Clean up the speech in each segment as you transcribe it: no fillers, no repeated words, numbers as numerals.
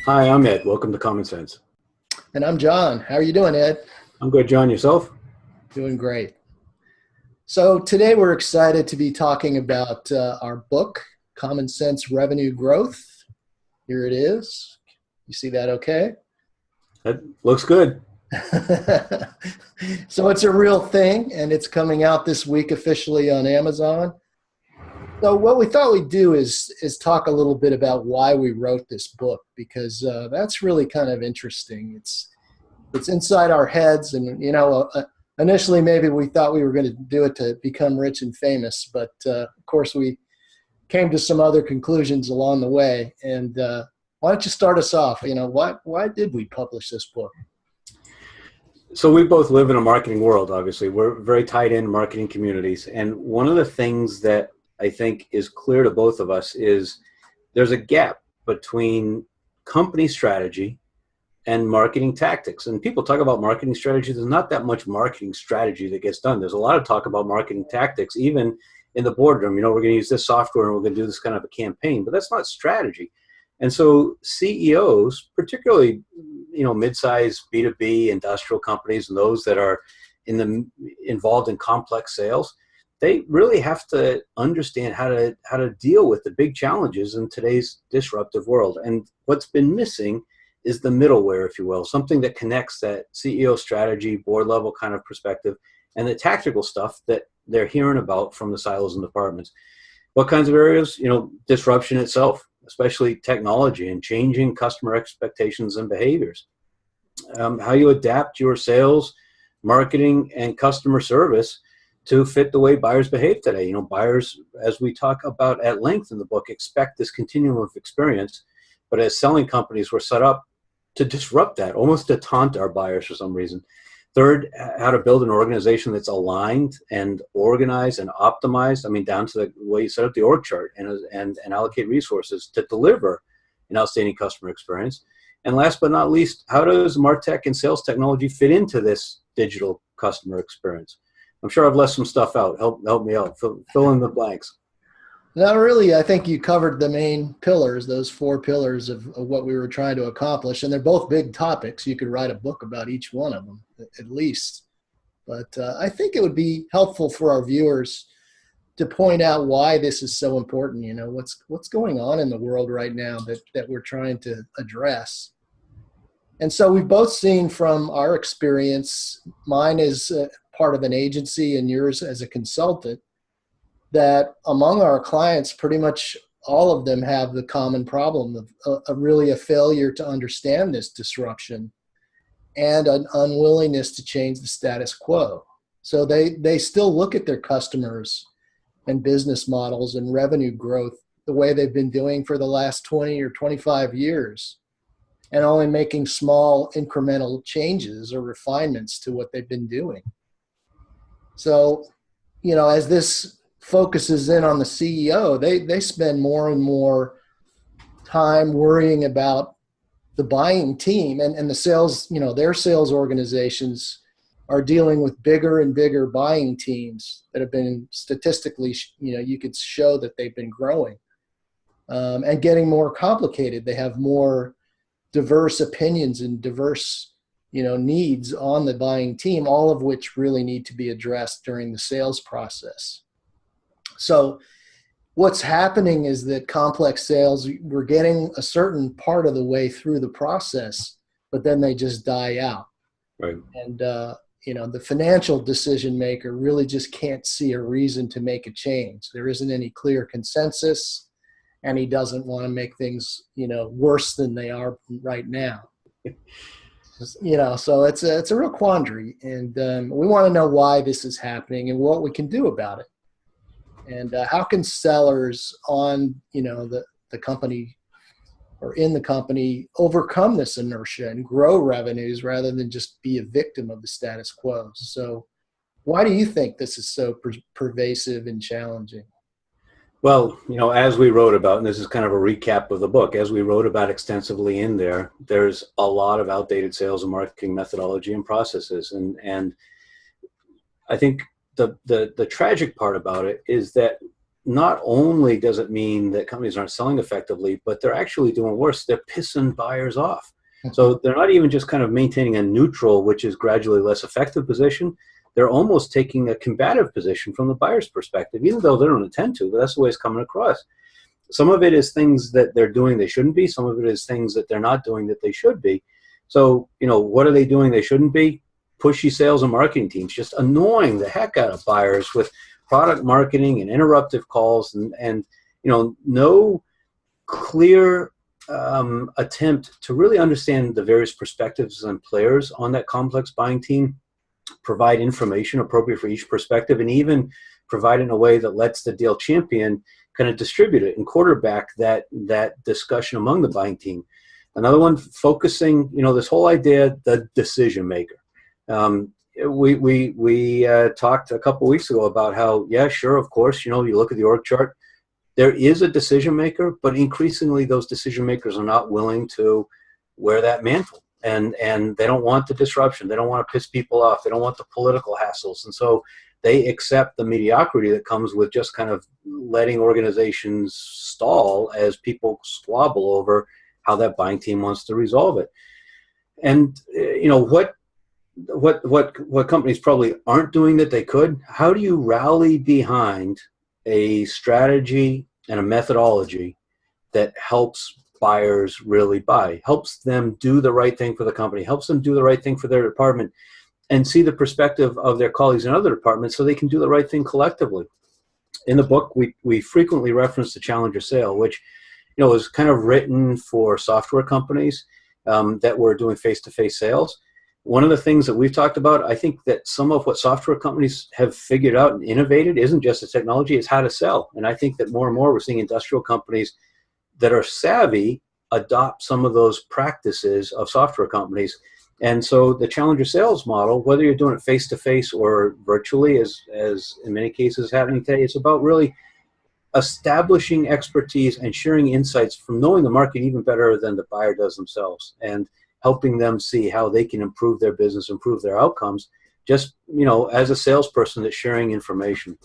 Hi, I'm Ed. Welcome to Common Sense. And I'm John. How are you doing, Ed? I'm good, John. Yourself? Doing great. So today we're excited to be talking about our book, Common Sense Revenue Growth. Here it is. You see that okay? That looks good. So it's a real thing, and it's coming out this week officially on Amazon. So what we thought we'd do is talk a little bit about why we wrote this book, because that's really kind of interesting. It's inside our heads, and initially maybe we thought we were going to do it to become rich and famous, but of course we came to some other conclusions along the way. And why don't you start us off? Why did we publish this book? So we both live in a marketing world, obviously. We're very tied in marketing communities. And one of the things that I think is clear to both of us is there's a gap between company strategy and marketing tactics. And people talk about marketing strategy. There's not that much marketing strategy that gets done. There's a lot of talk about marketing tactics, even in the boardroom. We're going to use this software and we're going to do this kind of a campaign, but that's not strategy. And so CEOs, particularly, mid-sized B2B industrial companies and those that are involved in complex sales, they really have to understand how to deal with the big challenges in today's disruptive world. And what's been missing is the middleware, if you will, something that connects that CEO strategy, board level kind of perspective, and the tactical stuff that they're hearing about from the silos and departments. What kinds of areas? Disruption itself, especially technology and changing customer expectations and behaviors. How you adapt your sales, marketing, and customer service to fit the way buyers behave today. Buyers, as we talk about at length in the book, expect this continuum of experience, but as selling companies, we're set up to disrupt that, almost to taunt our buyers for some reason. Third, how to build an organization that's aligned and organized and optimized. Down to the way you set up the org chart and allocate resources to deliver an outstanding customer experience. And last but not least, how does MarTech and sales technology fit into this digital customer experience? I'm sure I've left some stuff out. Help me out. Fill in the blanks. No, really, I think you covered the main pillars, those 4 pillars of what we were trying to accomplish. And they're both big topics. You could write a book about each one of them, at least. But I think it would be helpful for our viewers to point out why this is so important. What's going on in the world right now that we're trying to address. And so we've both seen from our experience, mine is part of an agency and yours as a consultant, that among our clients, pretty much all of them have the common problem of really a failure to understand this disruption and an unwillingness to change the status quo. So they still look at their customers and business models and revenue growth the way they've been doing for the last 20 or 25 years, and only making small incremental changes or refinements to what they've been doing. So, as this focuses in on the CEO, they spend more and more time worrying about the buying team and the sales, their sales organizations are dealing with bigger and bigger buying teams that have been statistically, you could show that they've been growing and getting more complicated. They have more diverse opinions and diverse needs on the buying team, all of which really need to be addressed during the sales process. So what's happening is that complex sales, we're getting a certain part of the way through the process, but then they just die out. Right. And, the financial decision maker really just can't see a reason to make a change. There isn't any clear consensus, and he doesn't want to make things, worse than they are right now. So it's a real quandary, and we want to know why this is happening and what we can do about it. And how can sellers on, the company or in the company overcome this inertia and grow revenues rather than just be a victim of the status quo? So why do you think this is so pervasive and challenging? Well, as we wrote about, and this is kind of a recap of the book, as we wrote about extensively in there, there's a lot of outdated sales and marketing methodology and processes. And I think the tragic part about it is that not only does it mean that companies aren't selling effectively, but they're actually doing worse. They're pissing buyers off. So they're not even just kind of maintaining a neutral, which is gradually less effective position. They're almost taking a combative position from the buyer's perspective, even though they don't intend to, but that's the way it's coming across. Some of it is things that they're doing they shouldn't be. Some of it is things that they're not doing that they should be. So, what are they doing they shouldn't be? Pushy sales and marketing teams, just annoying the heck out of buyers with product marketing and interruptive calls and no clear attempt to really understand the various perspectives and players on that complex buying team, provide information appropriate for each perspective, and even provide in a way that lets the deal champion kind of distribute it and quarterback that discussion among the buying team. Another one, focusing, this whole idea, the decision maker. We talked a couple weeks ago about how, yeah, sure, of course, you look at the org chart, there is a decision maker, but increasingly those decision makers are not willing to wear that mantle. And they don't want the disruption. They don't want to piss people off. They don't want the political hassles. And so they accept the mediocrity that comes with just kind of letting organizations stall as people squabble over how that buying team wants to resolve it. And what companies probably aren't doing that they could, how do you rally behind a strategy and a methodology that helps buyers really buy, helps them do the right thing for the company, helps them do the right thing for their department, and see the perspective of their colleagues in other departments so they can do the right thing collectively? In the book, we frequently reference the Challenger sale, which is kind of written for software companies that were doing face-to-face sales. One of the things that we've talked about, I think that some of what software companies have figured out and innovated isn't just the technology, it's how to sell. And I think that more and more we're seeing industrial companies that are savvy adopt some of those practices of software companies. And so the Challenger sales model, whether you're doing it face-to-face or virtually, as in many cases happening today, it's about really establishing expertise and sharing insights from knowing the market even better than the buyer does themselves, and helping them see how they can improve their business, improve their outcomes, just, as a salesperson that's sharing information.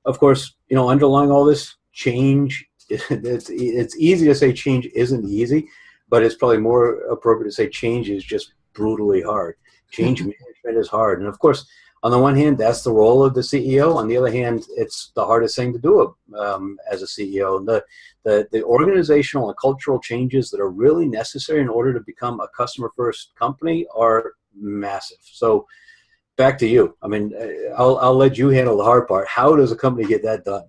Of course, underlying all this, change, it's easy to say change isn't easy, but it's probably more appropriate to say change is just brutally hard. Change management is hard. And of course, on the one hand, that's the role of the CEO. On the other hand, it's the hardest thing to do as a CEO. The organizational and cultural changes that are really necessary in order to become a customer-first company are massive. So back to you. I mean, I'll let you handle the hard part. How does a company get that done?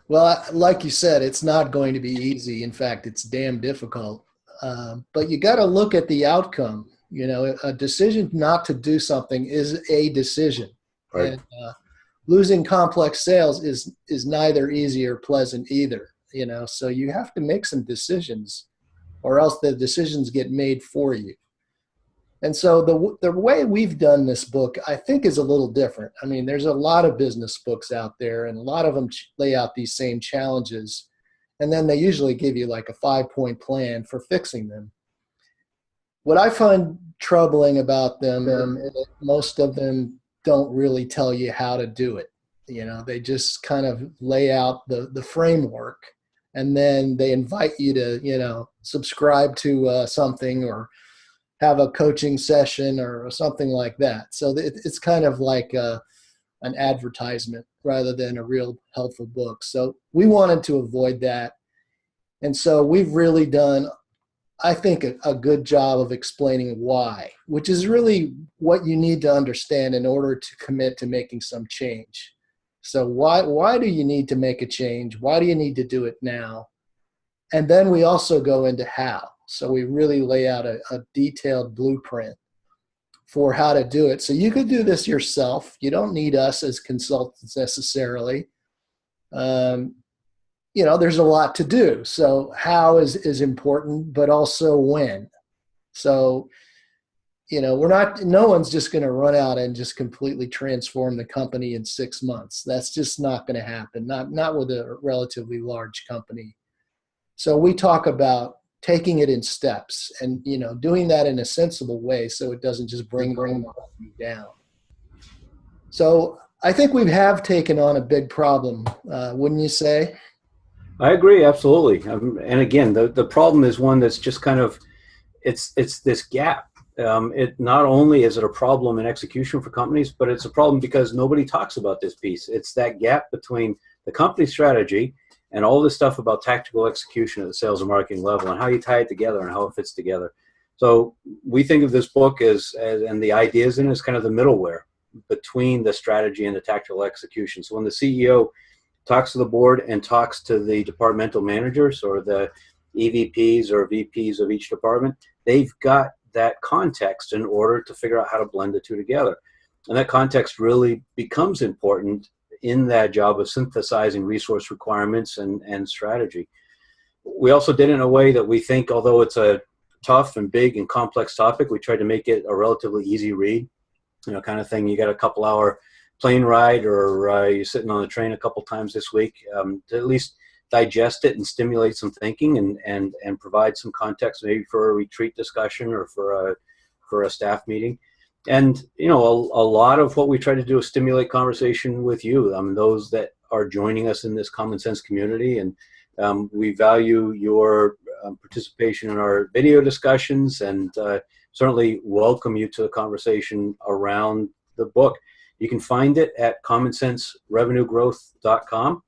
Well, like you said, it's not going to be easy. In fact, it's damn difficult. But you got to look at the outcome. A decision not to do something is a decision. Right. And losing complex sales is neither easy or pleasant either. So you have to make some decisions, or else the decisions get made for you. And so the way we've done this book, I think, is a little different. I mean, there's a lot of business books out there, and a lot of them lay out these same challenges. And then they usually give you like a 5-point plan for fixing them. What I find troubling about them is that most of them don't really tell you how to do it. They just kind of lay out the framework, and then they invite you to, subscribe to something or have a coaching session or something like that. So it's kind of like an advertisement rather than a real helpful book. So we wanted to avoid that. And so we've really done, I think, a good job of explaining why, which is really what you need to understand in order to commit to making some change. So why do you need to make a change? Why do you need to do it now? And then we also go into how. So we really lay out a detailed blueprint for how to do it. So you could do this yourself. You don't need us as consultants necessarily. There's a lot to do. So how is important, but also when. So, no one's just going to run out and just completely transform the company in 6 months. That's just not going to happen. Not with a relatively large company. So we talk about taking it in steps and, doing that in a sensible way so it doesn't just bring you down. So I think we have taken on a big problem, wouldn't you say? I agree, absolutely. And again, the problem is one that's just kind of, it's this gap. It not only is it a problem in execution for companies, but it's a problem because nobody talks about this piece. It's that gap between the company strategy and all this stuff about tactical execution at the sales and marketing level and how you tie it together and how it fits together. So we think of this book as and the ideas in it as kind of the middleware between the strategy and the tactical execution. So when the CEO talks to the board and talks to the departmental managers or the EVPs or VPs of each department, they've got that context in order to figure out how to blend the two together. And that context really becomes important in that job of synthesizing resource requirements and strategy. We also did it in a way that we think, although it's a tough and big and complex topic, we tried to make it a relatively easy read, kind of thing. You got a couple hour plane ride or you're sitting on the train a couple times this week to at least digest it and stimulate some thinking and provide some context maybe for a retreat discussion or for a staff meeting. And, a lot of what we try to do is stimulate conversation with you, those that are joining us in this common sense community. And we value your participation in our video discussions and certainly welcome you to the conversation around the book. You can find it at commonsenserevenuegrowth.com.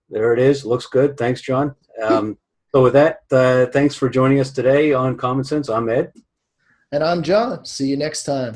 There it is. Looks good. Thanks, John. So with that, thanks for joining us today on Common Sense. I'm Ed. And I'm John. See you next time.